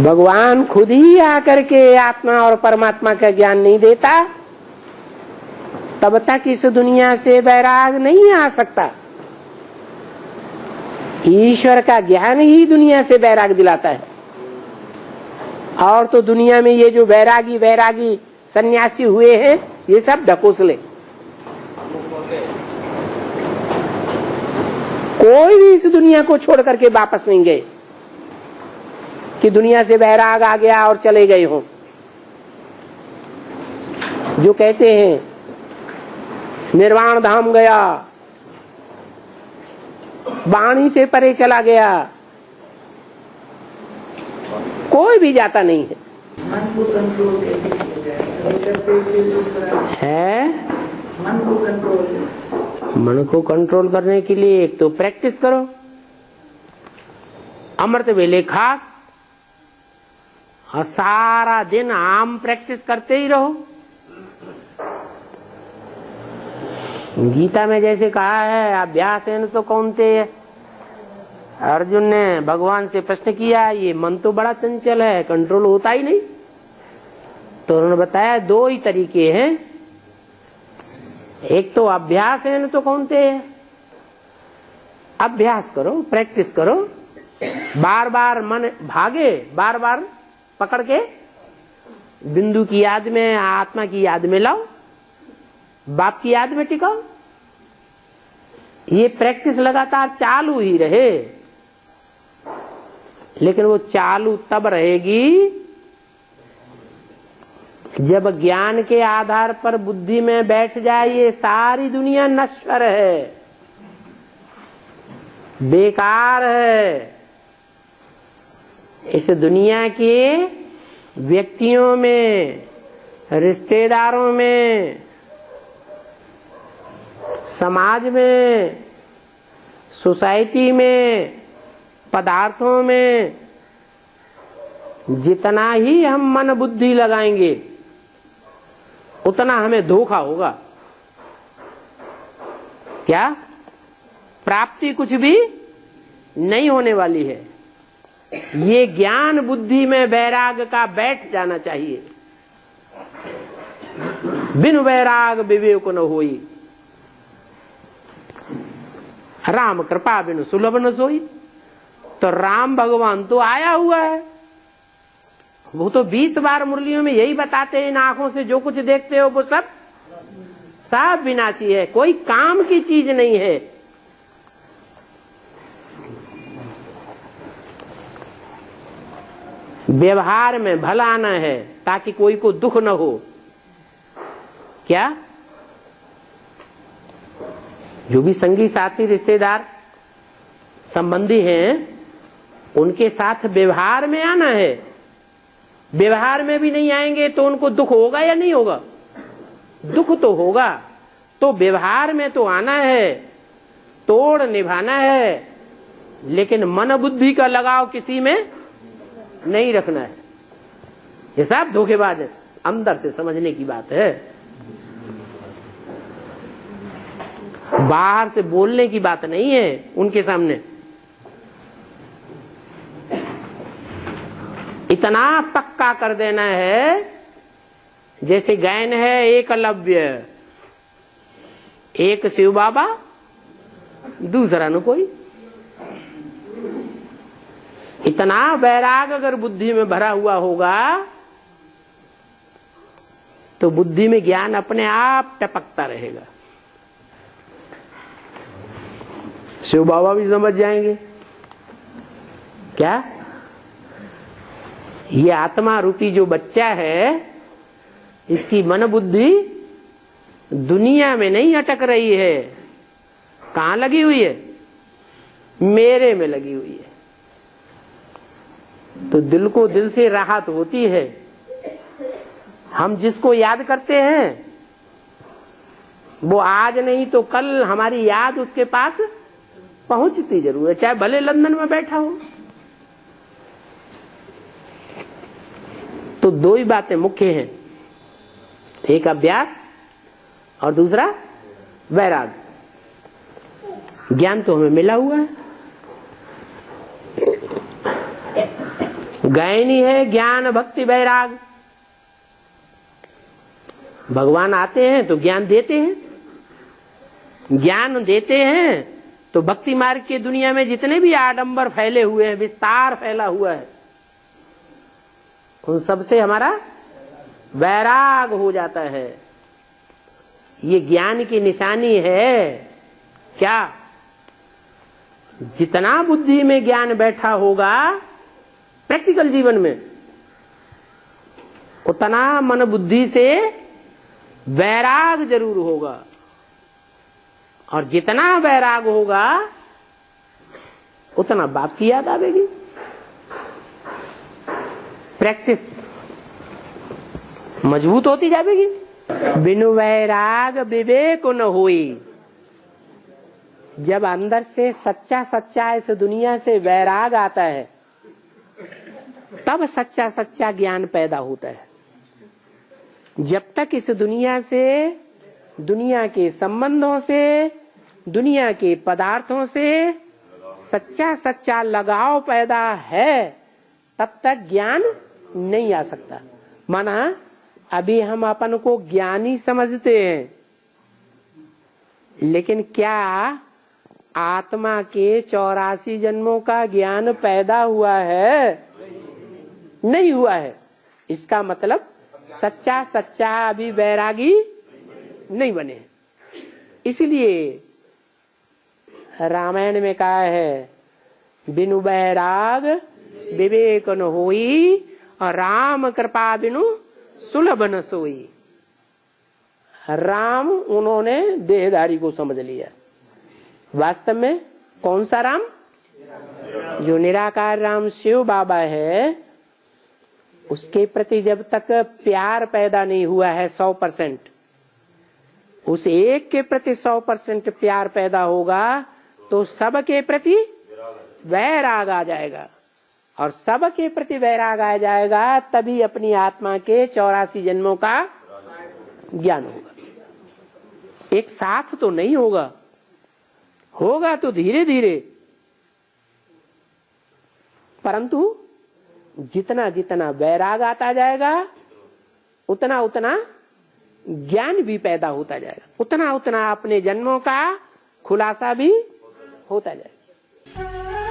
भगवान खुद ही आकर के आत्मा और परमात्मा का ज्ञान नहीं देता तब तक इस दुनिया से वैराग नहीं आ सकता। ईश्वर का ज्ञान ही दुनिया से वैराग दिलाता है। और तो दुनिया में ये जो वैरागी वैरागी सन्यासी हुए हैं ये सब ढकोसले। कोई भी इस दुनिया को छोड़ करके वापस नहीं गए कि दुनिया से वैराग आ गया और चले गए हो। जो कहते हैं निर्वाण धाम गया, वाणी से परे चला गया, कोई भी जाता नहीं है। मन को कंट्रोल कैसे किया जाए? मन को कंट्रोल करने के लिए एक तो प्रैक्टिस करो, अमृत वेले खास, और सारा दिन आम प्रैक्टिस करते ही रहो। गीता में जैसे कहा है अभ्यास है न तो कौनते है। अर्जुन ने भगवान से प्रश्न किया ये मन तो बड़ा चंचल है, कंट्रोल होता ही नहीं। तो उन्होंने बताया दो ही तरीके हैं, एक तो अभ्यास है न तो कौनते है। अभ्यास करो, प्रैक्टिस करो, बार बार मन भागे, बार बार पकड़ के बिंदु की याद में, आत्मा की याद में लाओ, बाप की याद में टिकाओ। ये प्रैक्टिस लगातार चालू ही रहे, लेकिन वो चालू तब रहेगी जब ज्ञान के आधार पर बुद्धि में बैठ जाए ये सारी दुनिया नश्वर है, बेकार है। इस दुनिया के व्यक्तियों में, रिश्तेदारों में, समाज में, सोसाइटी में, पदार्थों में जितना ही हम मन बुद्धि लगाएंगे उतना हमें धोखा होगा। क्या प्राप्ति कुछ भी नहीं होने वाली है। ये ज्ञान बुद्धि में वैराग का बैठ जाना चाहिए। बिन वैराग विवेक न होई, राम कृपा बिन सुलभ न सोई। तो राम भगवान तो आया हुआ है, वो तो 20 बार मुरलियों में यही बताते हैं, इन आंखों से जो कुछ देखते हो वो सब विनाशी है, कोई काम की चीज नहीं है। व्यवहार में भला आना है ताकि कोई को दुख न हो। क्या जो भी संगी साथी रिश्तेदार संबंधी हैं उनके साथ व्यवहार में आना है। व्यवहार में भी नहीं आएंगे तो उनको दुख होगा या नहीं होगा? दुख तो होगा। तो व्यवहार में तो आना है, तोड़ निभाना है, लेकिन मन बुद्धि का लगाव किसी में नहीं रखना है। ये सब धोखेबाज है, अंदर से समझने की बात है, बाहर से बोलने की बात नहीं है उनके सामने। इतना पक्का कर देना है जैसे गायन है एकलव्य, एक शिव बाबा दूसरा न कोई। इतना वैराग अगर बुद्धि में भरा हुआ होगा तो बुद्धि में ज्ञान अपने आप टपकता रहेगा। शिव बाबा भी समझ जाएंगे क्या ये आत्मा रूपी जो बच्चा है इसकी मन बुद्धि दुनिया में नहीं अटक रही है। कहां लगी हुई है? मेरे में लगी हुई है। तो दिल को दिल से राहत होती है। हम जिसको याद करते हैं वो आज नहीं तो कल हमारी याद उसके पास पहुंचती जरूर है, चाहे भले लंदन में बैठा हो। तो दो ही बातें मुख्य हैं, एक अभ्यास और दूसरा वैराग। ज्ञान तो हमें मिला हुआ है, गायन ही है ज्ञान भक्ति वैराग। भगवान आते हैं तो ज्ञान देते हैं, ज्ञान देते हैं तो भक्ति मार्ग की दुनिया में जितने भी आडंबर फैले हुए हैं, विस्तार फैला हुआ है, उन सब से हमारा वैराग हो जाता है। ये ज्ञान की निशानी है। क्या? जितना बुद्धि में ज्ञान बैठा होगा प्रैक्टिकल जीवन में, उतना मन बुद्धि से वैराग जरूर होगा, और जितना वैराग होगा उतना बाप की याद आवेगी। प्रैक्टिस मजबूत होती जाएगी। बिनु वैराग विवेक न होई। जब अंदर से सच्चा सच्चा इस दुनिया से वैराग आता है, तब सच्चा सच्चा ज्ञान पैदा होता है। जब तक इस दुनिया से, दुनिया के संबंधों से, दुनिया के पदार्थों से सच्चा सच्चा लगाव पैदा है, तब तक ज्ञान नहीं आ सकता। माना अभी हम अपन को ज्ञानी समझते हैं, लेकिन क्या आत्मा के 84 जन्मों का ज्ञान पैदा हुआ है? नहीं हुआ है। इसका मतलब सच्चा सच्चा अभी वैरागी नहीं बने। इसलिए रामायण में कहा है, बिनु वैराग विवेक न होई, और राम कृपा बिनु सुलभ न सोई। राम उन्होंने देहधारी को समझ लिया। वास्तव में कौन सा राम? जो निराकार राम शिव बाबा है, उसके प्रति जब तक प्यार पैदा नहीं हुआ है 100%, उस एक के प्रति 100% प्यार पैदा होगा तो सबके प्रति वैराग आ जाएगा, और सबके प्रति वैराग आ जाएगा, तभी अपनी आत्मा के 84 जन्मों का ज्ञान होगा। एक साथ तो नहीं होगा, होगा तो धीरे धीरे, परंतु जितना जितना वैराग आता जाएगा उतना उतना ज्ञान भी पैदा होता जाएगा, उतना उतना अपने जन्मों का खुलासा भी होता जाएगा।